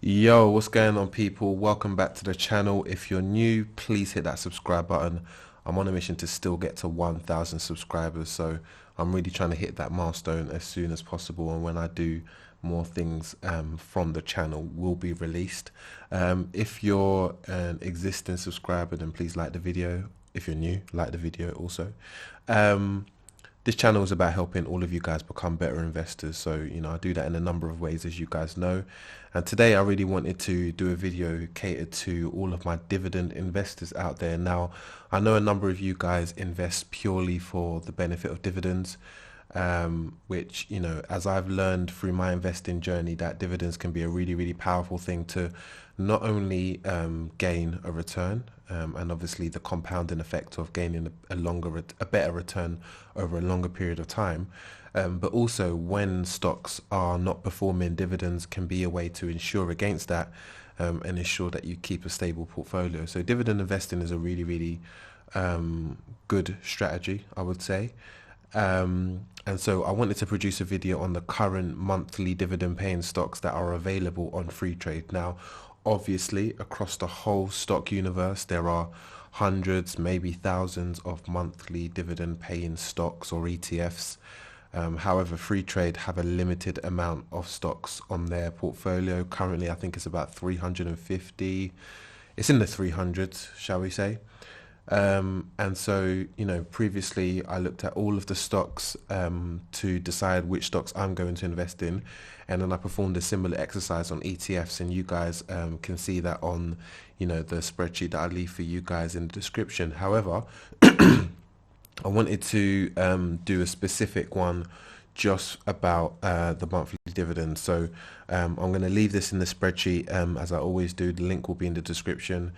Yo, what's going on, people? Welcome back to the channel. If you're new, please hit that subscribe button. I'm on a mission to still get to 1,000 subscribers, so I'm really trying to hit that milestone as soon as possible. And when I do, more things from the channel will be released. If you're an existing subscriber, then please like the video. If you're new, like the video also. Um, this channel is about helping all of you guys become better investors. So, I do that in a number of ways, as you guys know. And today I really wanted to do a video catered to all of my dividend investors out there. Now, I know a number of you guys invest purely for the benefit of dividends, which, as I've learned through my investing journey, that dividends can be a really, really powerful thing to not only gain a return, and obviously the compounding effect of gaining a better return over a longer period of time, but also when stocks are not performing, dividends can be a way to insure against that, and ensure that you keep a stable portfolio. So dividend investing is a really, really good strategy, I would say. And so I wanted to produce a video on the current monthly dividend paying stocks that are available on Freetrade. Now, obviously, across the whole stock universe, there are hundreds, maybe thousands of monthly dividend paying stocks or ETFs. However, Freetrade have a limited amount of stocks on their portfolio. Currently, I think it's about 350. It's in the 300s, shall we say. And so, previously I looked at all of the stocks to decide which stocks I'm going to invest in. And then I performed a similar exercise on ETFs. And you guys can see that on, the spreadsheet that I leave for you guys in the description. However, I wanted to do a specific one just about the monthly dividend. So I'm going to leave this in the spreadsheet as I always do. The link will be in the description.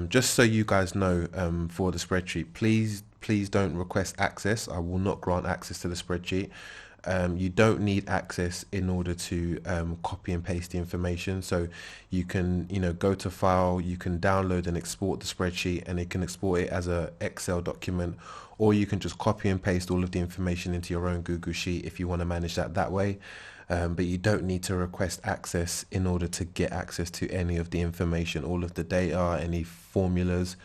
Just so you guys know, for the spreadsheet, please don't request access. I will not grant access to the spreadsheet. You don't need access in order to copy and paste the information. So you can, go to file, you can download and export the spreadsheet, and it can export it as a Excel document, or you can just copy and paste all of the information into your own Google Sheet if you want to manage that way. But you don't need to request access in order to get access to any of the information, all of the data, any formulas.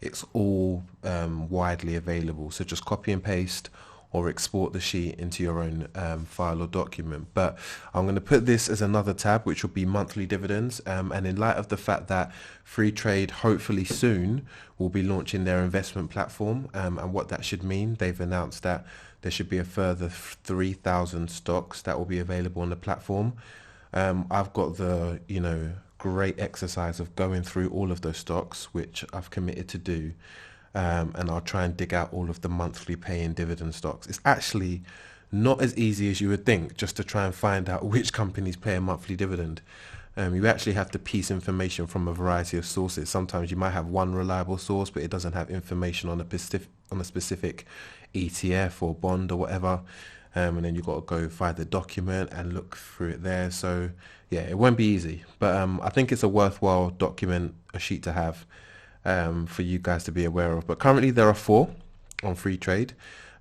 It's all widely available. So just copy and paste or export the sheet into your own file or document. But I'm going to put this as another tab, which will be monthly dividends. And in light of the fact that Freetrade hopefully soon will be launching their investment platform, and what that should mean, they've announced that there should be a further 3,000 stocks that will be available on the platform. I've got the, great exercise of going through all of those stocks, which I've committed to do. And I'll try and dig out all of the monthly paying dividend stocks. It's actually not as easy as you would think just to try and find out which companies pay a monthly dividend. You actually have to piece information from a variety of sources. Sometimes you might have one reliable source, but it doesn't have information on a specific ETF or bond or whatever. And then you've got to go find the document and look through it there. So yeah, it won't be easy, but I think it's a worthwhile document, a sheet to have. For you guys to be aware of. But currently there are 4 on Freetrade,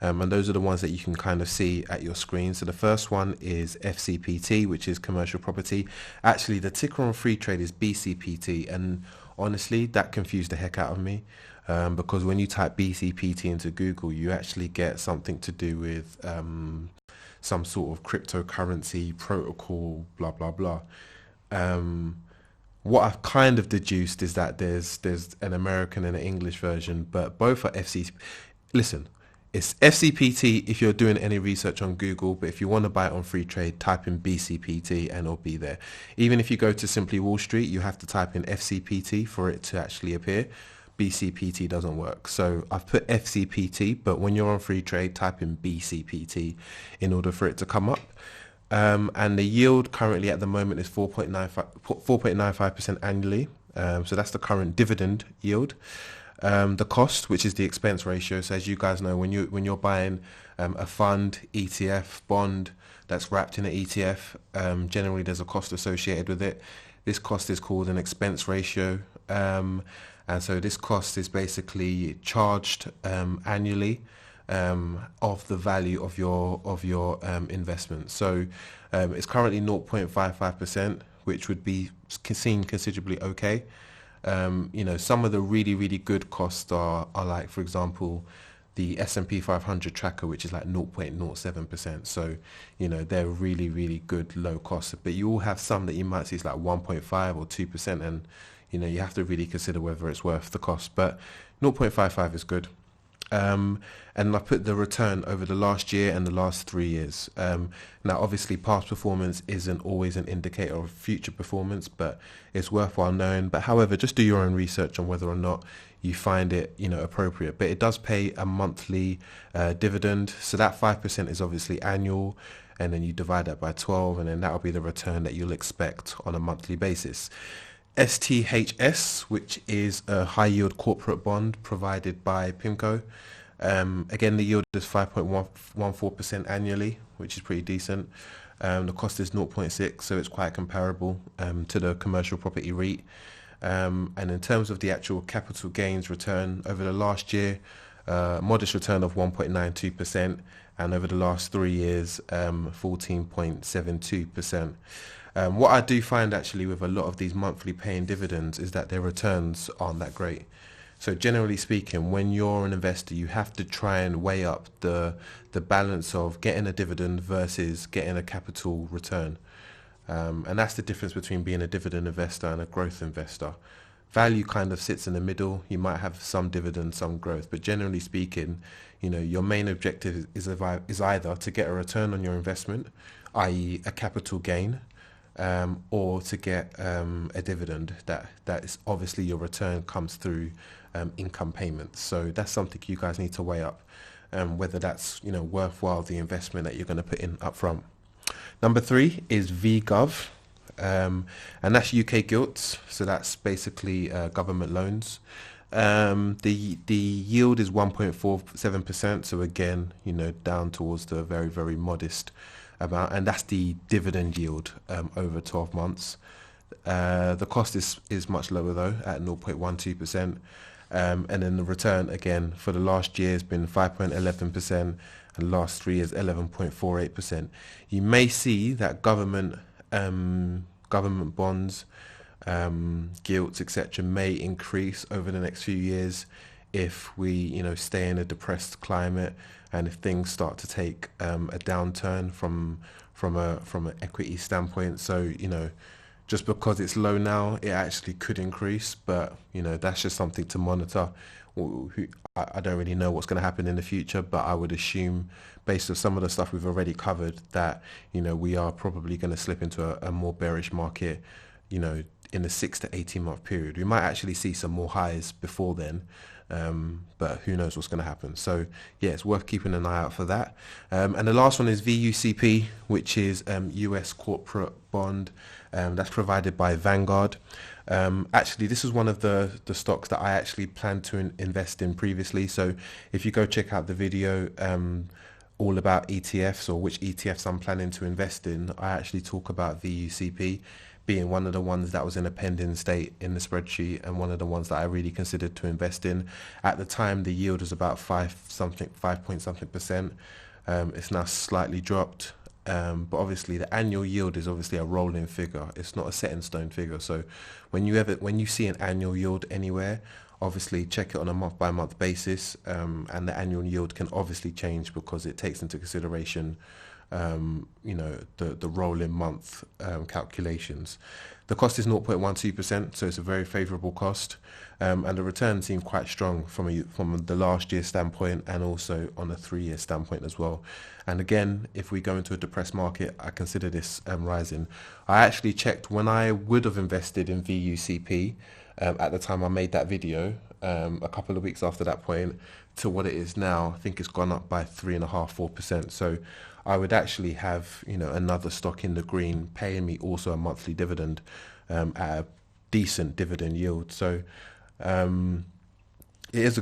and those are the ones that you can kind of see at your screen. So the first one is FCPT, which is commercial property. Actually, the ticker on Freetrade is BCPT, and honestly, that confused the heck out of me, because when you type BCPT into Google, you actually get something to do with some sort of cryptocurrency protocol, blah blah blah. What I've kind of deduced is that there's an American and an English version, but both are FC. Listen, it's FCPT if you're doing any research on Google, but if you want to buy it on Freetrade, type in BCPT and it'll be there. Even if you go to Simply Wall Street, you have to type in FCPT for it to actually appear. BCPT doesn't work. So I've put FCPT, but when you're on Freetrade, type in BCPT in order for it to come up. And the yield currently at the moment is 4.95% annually. So that's the current dividend yield. The cost, which is the expense ratio. So as you guys know, when you're buying a fund, ETF, bond that's wrapped in an ETF, generally there's a cost associated with it. This cost is called an expense ratio. And so this cost is basically charged annually of the value of your investment. So it's currently 0.55%, which would be seen considerably okay. Some of the really good costs are like, for example, the S&P 500 tracker, which is like 0.07%. So, they're really good low cost. But you all have some that you might see is like 1.5 or 2%, and you have to really consider whether it's worth the cost. But 0.55 is good. And I put the return over the last year and the last 3 years. Now, obviously, past performance isn't always an indicator of future performance, but it's worthwhile knowing. But however, just do your own research on whether or not you find it, appropriate. But it does pay a monthly dividend, so that 5% is obviously annual, and then you divide that by 12, and then that'll be the return that you'll expect on a monthly basis. STHS, which is a high yield corporate bond provided by PIMCO. Again, the yield is 5.14% annually, which is pretty decent. The cost is 0.6, so it's quite comparable to the commercial property REIT. And in terms of the actual capital gains return over the last year, modest return of 1.92%, and over the last 3 years, 14.72%. What I do find actually with a lot of these monthly paying dividends is that their returns aren't that great. So generally speaking, when you're an investor, you have to try and weigh up the balance of getting a dividend versus getting a capital return. And that's the difference between being a dividend investor and a growth investor. Value kind of sits in the middle. You might have some dividend, some growth, but generally speaking, your main objective is either to get a return on your investment, i.e. a capital gain, or to get a dividend that is obviously your return comes through income payments. So that's something you guys need to weigh up, whether that's worthwhile the investment that you're going to put in up front. Number 3 is VGov, and that's UK gilts. So that's basically government loans. The yield is 1.47%. So again, down towards the very modest amount, and that's the dividend yield over 12 months. The cost is much lower though, at 0.12%. And then the return again for the last year has been 5.11%, and last 3 years 11.48%. You may see that government bonds, gilts, etc. may increase over the next few years if we stay in a depressed climate, and if things start to take a downturn from an equity standpoint. So just because it's low now, it actually could increase, but that's just something to monitor. I don't really know what's going to happen in the future, but I would assume, based on some of the stuff we've already covered, that we are probably going to slip into a more bearish market, in a 6 to 18 month period. We might actually see some more highs before then, but who knows what's going to happen. So yeah, it's worth keeping an eye out for that. And the last one is VUCP, which is US corporate bond. That's provided by Vanguard. Actually, this is one of the stocks that I actually planned to invest in previously. So if you go check out the video all about ETFs, or which ETFs I'm planning to invest in, I actually talk about VUCP being one of the ones that was in a pending state in the spreadsheet, and one of the ones that I really considered to invest in. At the time, the yield was about 5 point something%. It's now slightly dropped. But obviously the annual yield is obviously a rolling figure. It's not a set in stone figure. So when you see an annual yield anywhere, obviously check it on a month by month basis, and the annual yield can obviously change because it takes into consideration the rolling month calculations. The cost is 0.12%, so it's a very favourable cost, and the returns seem quite strong from the last year standpoint, and also on a 3 year standpoint as well. And again, if we go into a depressed market, I consider this rising. I actually checked when I would have invested in VUCP at the time I made that video, a couple of weeks after that point, to what it is now. I think it's gone up by 3.5–4%. So I would actually have another stock in the green, paying me also a monthly dividend at a decent dividend yield. So it is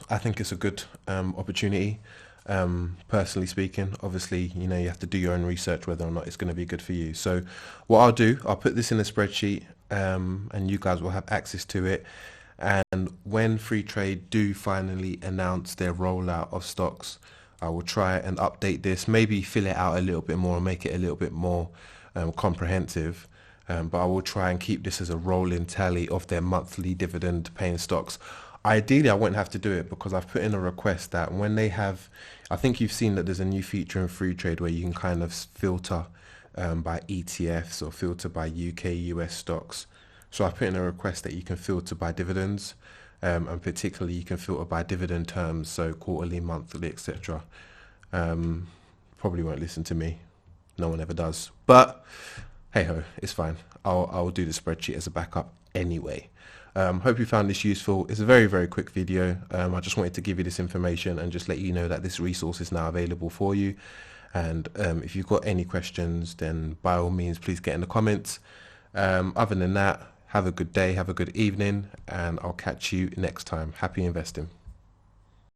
I think it's a good opportunity. Personally speaking, obviously, you have to do your own research whether or not it's going to be good for you. So what I'll do, I'll put this in a spreadsheet, and you guys will have access to it. And when Freetrade do finally announce their rollout of stocks, I will try and update this, maybe fill it out a little bit more and make it a little bit more comprehensive. but I will try and keep this as a rolling tally of their monthly dividend paying stocks. Ideally, I wouldn't have to do it because I've put in a request that when they have, I think you've seen that there's a new feature in Freetrade where you can kind of filter by ETFs or filter by UK, US stocks. So I put in a request that you can filter by dividends, and particularly you can filter by dividend terms, so quarterly, monthly, etc. Probably won't listen to me. No one ever does. But hey ho, it's fine. I'll do the spreadsheet as a backup anyway. Hope you found this useful. It's a very, very quick video. I just wanted to give you this information and just let you know that this resource is now available for you. And if you've got any questions, then by all means, please get in the comments. Other than that, have a good day, have a good evening, and I'll catch you next time. Happy investing.